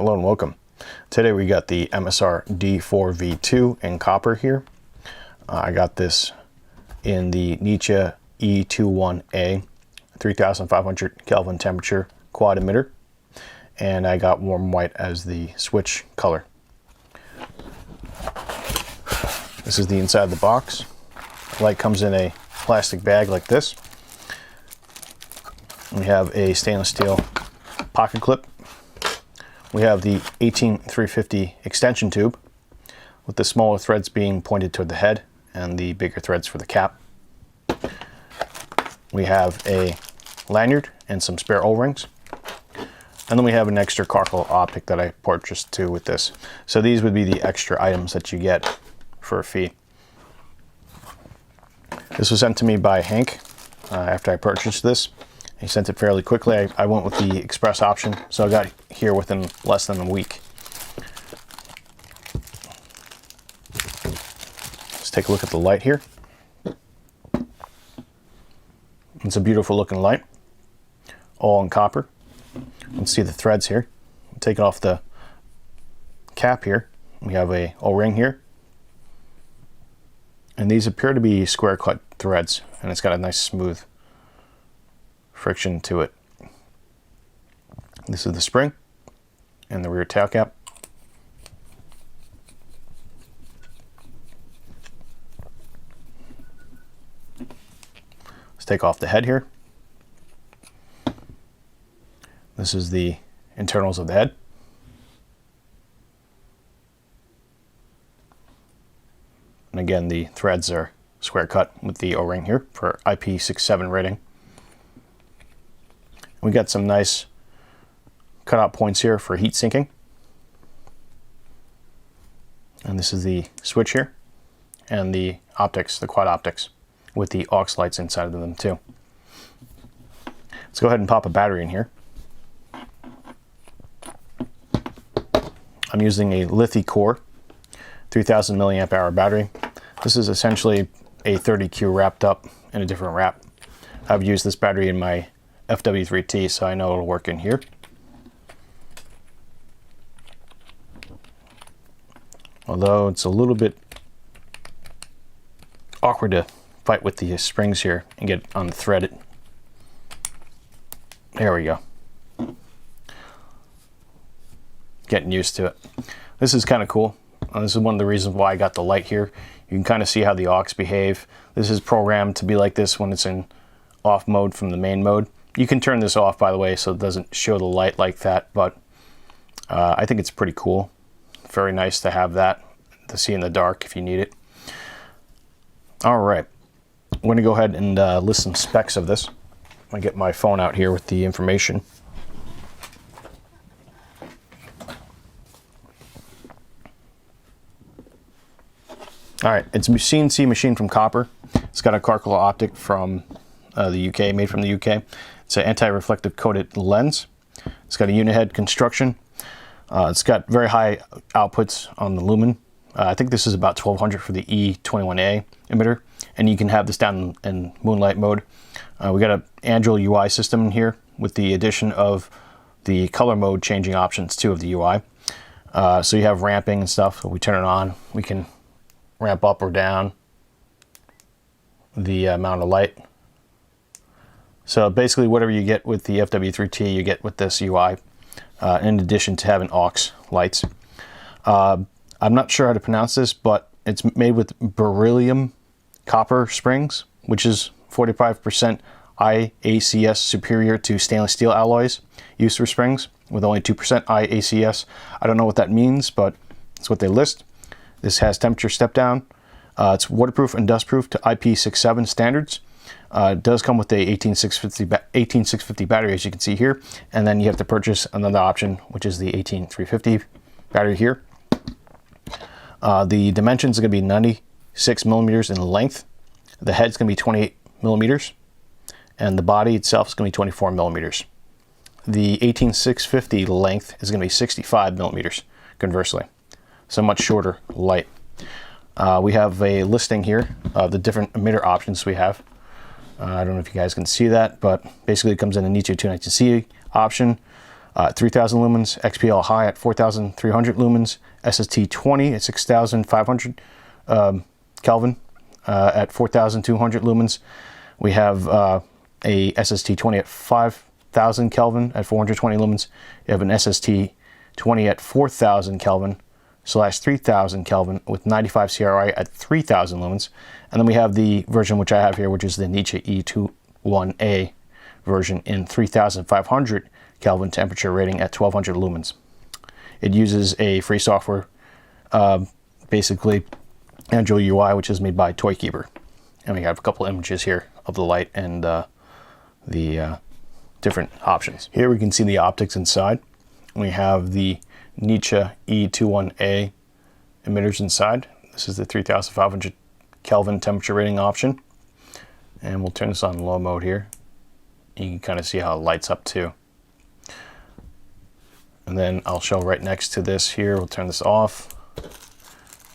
Hello and welcome. Today we got the Emisar D4v2 in copper here. I got this in the Nichia E21A 3500 Kelvin temperature quad emitter, and I got warm white as the switch color. This is the inside of the box. The light comes in a plastic bag like this. We have a stainless steel pocket clip. We have the 18350 extension tube with the smaller threads being pointed toward the head and the bigger threads for the cap. We have a lanyard and some spare O-rings. And then we have an extra cargo optic that I purchased too with this. So these would be the extra items that you get for a fee. This was sent to me by Hank after I purchased this. He sent it fairly quickly. I went with the express option, so I got here within less than a week. Let's take a look at the light here. It's a beautiful looking light, all in copper. Let's see the threads here. Taking off the cap here, we have a O-ring here. And these appear to be square cut threads, and it's got a nice smooth friction to it. This is the spring and the rear tail cap. Let's take off the head here. This is the internals of the head. And again, the threads are square cut with the O-ring here for IP67 rating. We got some nice cutout points here for heat sinking. And this is the switch here and the optics, the quad optics with the aux lights inside of them too. Let's go ahead and pop a battery in here. I'm using a Li-Core 3000 milliamp hour battery. This is essentially a 30Q wrapped up in a different wrap. I've used this battery in my FW3T, so I know it'll work in here. Although it's a little bit awkward to fight with the springs here and get unthreaded. There we go. Getting used to it. This is kind of cool. This is one of the reasons why I got the light here. You can kind of see how the aux behave. This is programmed to be like this when it's in off mode from the main mode. You can turn this off, by the way, so it doesn't show the light like that, but I think it's pretty cool. Very nice to have that to see in the dark if you need it. All right, I'm going to go ahead and list some specs of this. I'm going to get my phone out here with the information. All right, it's a CNC machine from copper. It's got a cargo optic from the UK, made from the UK. It's an anti-reflective coated lens. It's got a unit head construction. It's got very high outputs on the lumen. I think this is about 1200 for the E21A emitter, and you can have this down in moonlight mode. We got an Android UI system in here with the addition of the color mode changing options too of the UI. So you have ramping and stuff. So we turn it on, we can ramp up or down the amount of light. So basically whatever you get with the FW3T, you get with this UI, in addition to having aux lights. I'm not sure how to pronounce this, but it's made with beryllium copper springs, which is 45% IACS superior to stainless steel alloys used for springs, with only 2% IACS. I don't know what that means, but it's what they list. This has temperature step down. It's waterproof and dustproof to IP67 standards. It does come with a 18650 battery, as you can see here, and then you have to purchase another option, which is the 18350 battery here. The dimensions are going to be 96 millimeters in length. The head's going to be 28 millimeters, and the body itself is going to be 24 millimeters. The 18650 length is going to be 65 millimeters, conversely. So much shorter light. We have a listing here of the different emitter options we have. I don't know if you guys can see that, but basically it comes in a Nichia E21A option. 3000 lumens, XPL high at 4300 lumens, SST20 at 6500 Kelvin at 4200 lumens. We have a SST20 at 5000 Kelvin at 420 lumens. You have an SST20 at 4000 Kelvin / 3000 Kelvin with 95 CRI at 3000 lumens. And then we have the version which I have here, which is the Nichia E21A version in 3500 Kelvin temperature rating at 1200 lumens. It uses a free software, basically Android UI, which is made by Toykeeper. And we have a couple images here of the light and the different options. Here we can see the optics inside. We have the Nichia E21A emitters inside. This is the 3500 Kelvin temperature rating option. And we'll turn this on low mode here. You can kind of see how it lights up too. And then I'll show right next to this here. We'll turn this off.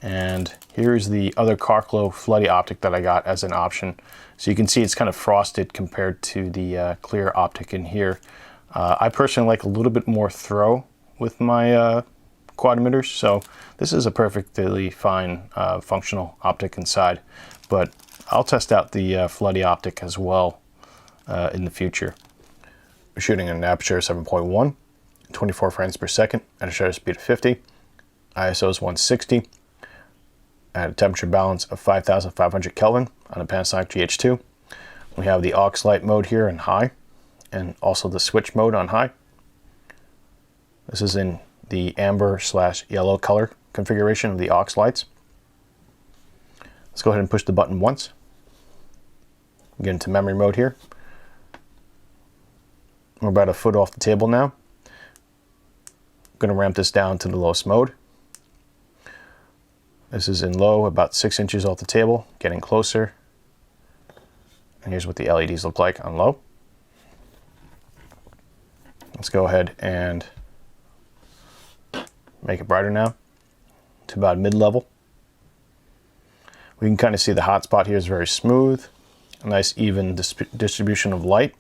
And here's the other Carclo floody optic that I got as an option. So you can see it's kind of frosted compared to the clear optic in here. I personally like a little bit more throw with my quad emitters. So this is a perfectly fine functional optic inside. But I'll test out the floody optic as well in the future. We're shooting at an aperture of 7.1. 24 frames per second at a shutter speed of 50, ISO is 160, at a temperature balance of 5500 Kelvin on a Panasonic GH2. We have the aux light mode here in high, and also the switch mode on high. This is in the amber / yellow color configuration of the aux lights. Let's go ahead and push the button once. Get into memory mode here. We're about a foot off the table now. I'm going to ramp this down to the lowest mode. This is in low, about 6 inches off the table, getting closer. And here's what the LEDs look like on low. Let's go ahead and make it brighter now to about mid-level. We can kind of see the hot spot here is very smooth, a nice even distribution of light,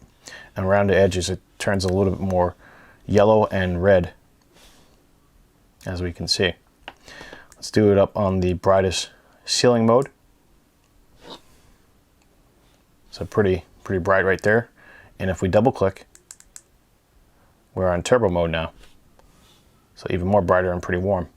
and around the edges it turns a little bit more yellow and red, as we can see. Let's do it up on the brightest ceiling mode. So pretty bright right there. And if we double click, we're on turbo mode now. So even more brighter and pretty warm.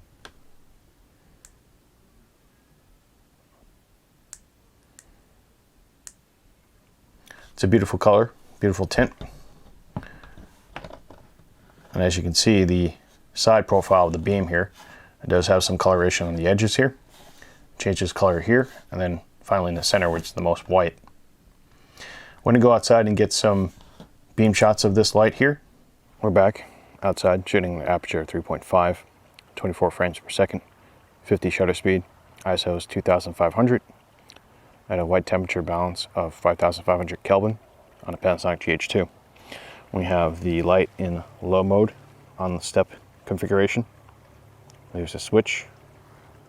It's a beautiful color, beautiful tint. And as you can see, the side profile of the beam here, it does have some coloration on the edges here. Changes color here, and then finally in the center, which is the most white. When we go outside and get some beam shots of this light here, we're back outside shooting the aperture 3.5, 24 frames per second, 50 shutter speed, ISO is 2500, at a white temperature balance of 5500 Kelvin on a Panasonic GH2. We have the light in low mode on the step configuration. There's a switch,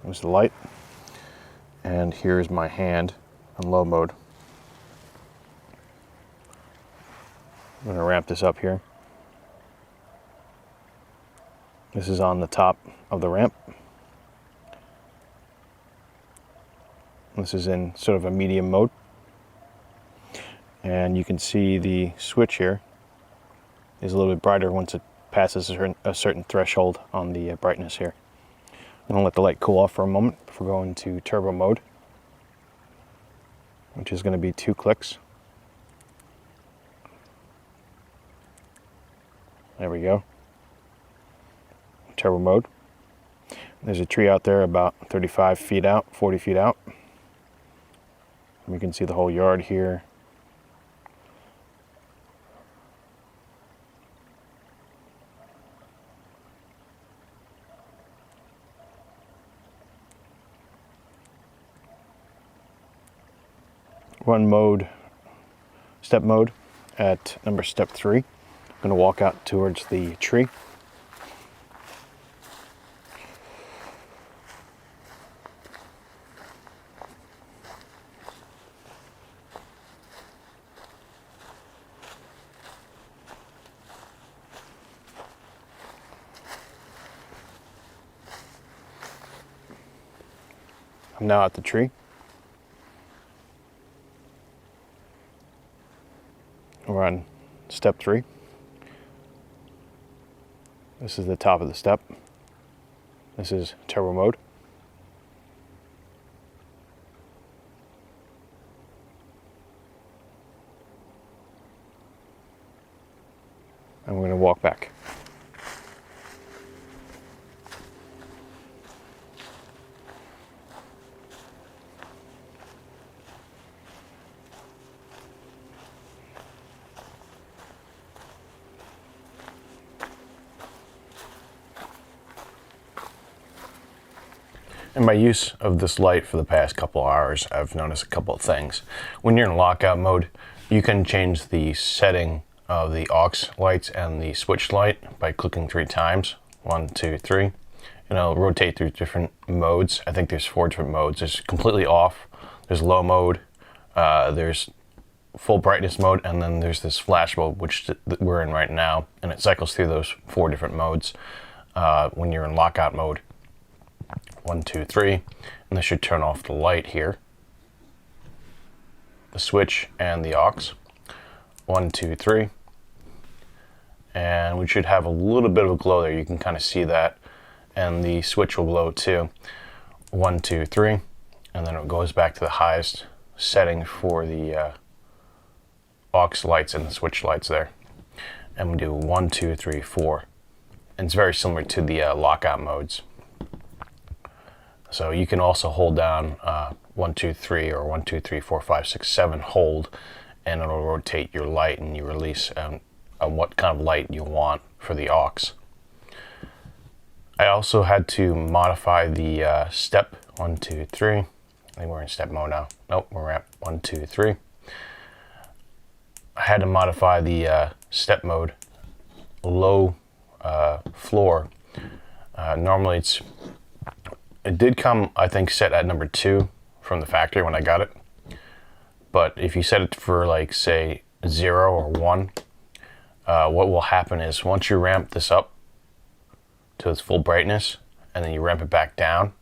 there's the light, and here's my hand on low mode. I'm going to ramp this up here. This is on the top of the ramp. This is in sort of a medium mode. And you can see the switch here is a little bit brighter once it passes a certain threshold on the brightness here. I'm going to let the light cool off for a moment before going to turbo mode, which is going to be 2 clicks. There we go. Turbo mode. There's a tree out there about 35 feet out, 40 feet out. We can see the whole yard here. Run mode, step mode at number step 3. I'm going to walk out towards the tree. I'm now at the tree. We're on step 3. This is the top of the step. This is turbo mode. And we're going to walk back. In my use of this light for the past couple hours, I've noticed a couple of things. When you're in lockout mode, you can change the setting of the aux lights and the switch light by clicking 3 times. 1, 2, 3. And it'll rotate through different modes. I think there's 4 different modes. There's completely off, there's low mode, there's full brightness mode, and then there's this flash mode, which we're in right now. And it cycles through those 4 different modes when you're in lockout mode. 1, 2, 3, and this should turn off the light here, the switch and the aux. 1, 2, 3, and we should have a little bit of a glow there. You can kind of see that, and the switch will glow too. 1, 2, 3, and then it goes back to the highest setting for the aux lights and the switch lights there. And we do 1, 2, 3, 4. And it's very similar to the lockout modes. So you can also hold down 1, 2, 3 or 1, 2, 3, 4, 5, 6, 7, hold, and it'll rotate your light and you release what kind of light you want for the aux. I also had to modify the step 1, 2, 3. I think we're in step mode now. Nope, we're at 1, 2, 3. I had to modify the step mode low floor. Normally it did come, I think, set at number 2 from the factory when I got it. But if you set it for, like, say 0 or 1, what will happen is once you ramp this up to its full brightness and then you ramp it back down,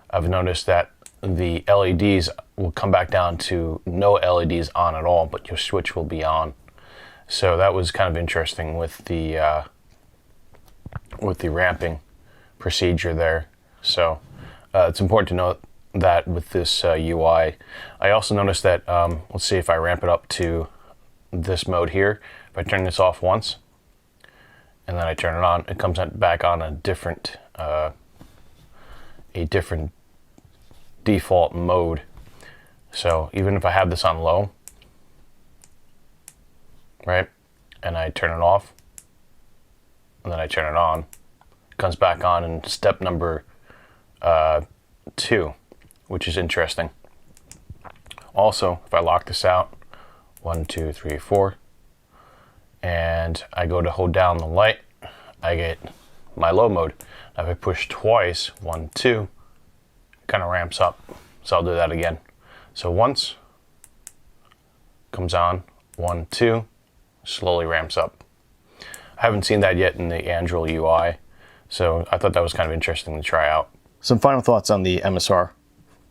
I've noticed that the LEDs will come back down to no LEDs on at all, but your switch will be on. So that was kind of interesting with the ramping procedure there. So it's important to note that with this UI. I also noticed that, let's see if I ramp it up to this mode here. If I turn this off once, and then I turn it on, it comes back on a different default mode. So even if I have this on low, right, and I turn it off, and then I turn it on, it comes back on in step number 2, which is interesting. Also, if I lock this out, 1, 2, 3, 4, and I go to hold down the light, I get my low mode. Now if I push twice, 1, 2, it kind of ramps up. So I'll do that again. So once, comes on, 1, 2, slowly ramps up. I haven't seen that yet in the Android UI, so I thought that was kind of interesting to try out. Some final thoughts on the Emisar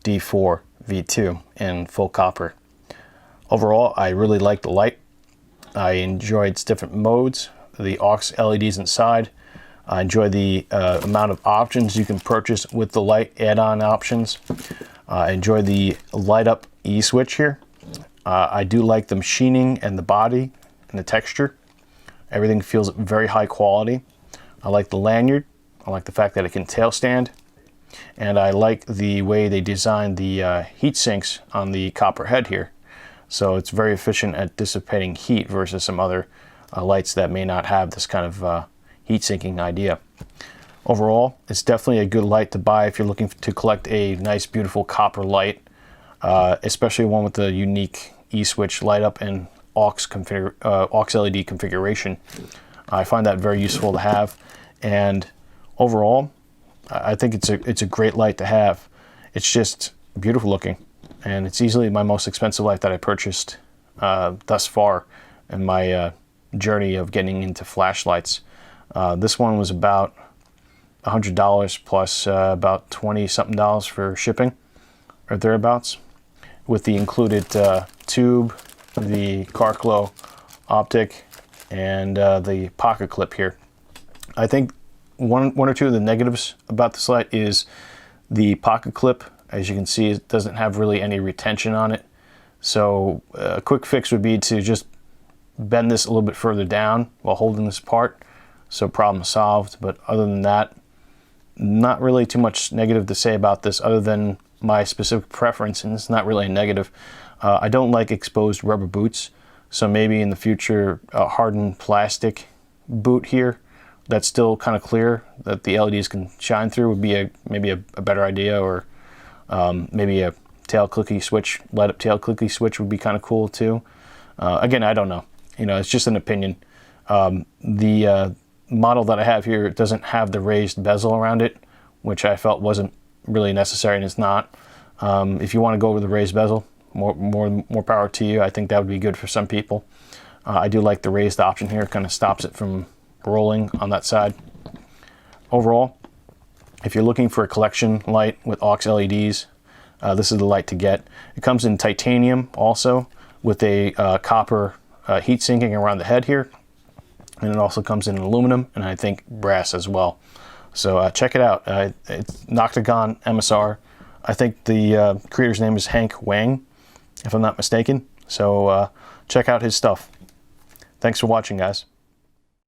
D4v2 in full copper. Overall, I really like the light. I enjoyed its different modes, the aux LEDs inside. I enjoy the amount of options you can purchase with the light, add-on options. I enjoy the light up E-switch here. I do like the machining and the body and the texture. Everything feels very high quality. I like the lanyard. I like the fact that it can tail stand. And I like the way they designed the heat sinks on the copper head here. So it's very efficient at dissipating heat versus some other lights that may not have this kind of heat sinking idea. Overall, it's definitely a good light to buy if you're looking to collect a nice, beautiful copper light, especially one with the unique E-switch light up and aux LED configuration. I find that very useful to have, and overall, I think it's a great light to have. It's just beautiful looking, and it's easily my most expensive light that I purchased thus far in my journey of getting into flashlights. This one was about $100 plus about $20 something for shipping. or thereabouts, with the included tube, the Carclo optic, and the pocket clip here. I think one or two of the negatives about this light is the pocket clip. As you can see, it doesn't have really any retention on it. So a quick fix would be to just bend this a little bit further down while holding this apart. So problem solved. But other than that, not really too much negative to say about this other than my specific preference, and it's not really a negative. I don't like exposed rubber boots, so maybe in the future a hardened plastic boot here that's still kind of clear that the LEDs can shine through would be maybe a better idea, or maybe a tail clicky switch, light up tail clicky switch would be kind of cool too. Again, I don't know. You know, it's just an opinion. The model that I have here doesn't have the raised bezel around it, which I felt wasn't really necessary, and it's not. If you want to go with the raised bezel, more power to you. I think that would be good for some people. I do like the raised option here. It kind of stops it from rolling on that side. Overall, if you're looking for a collection light with aux LEDs, this is the light to get. It comes in titanium also, with a copper heat sinking around the head here, and it also comes in aluminum and I think brass as well. So check it out. It's Noctagon Emisar. I think the creator's name is Hank Wang, if I'm not mistaken. So check out his stuff. Thanks for watching, guys.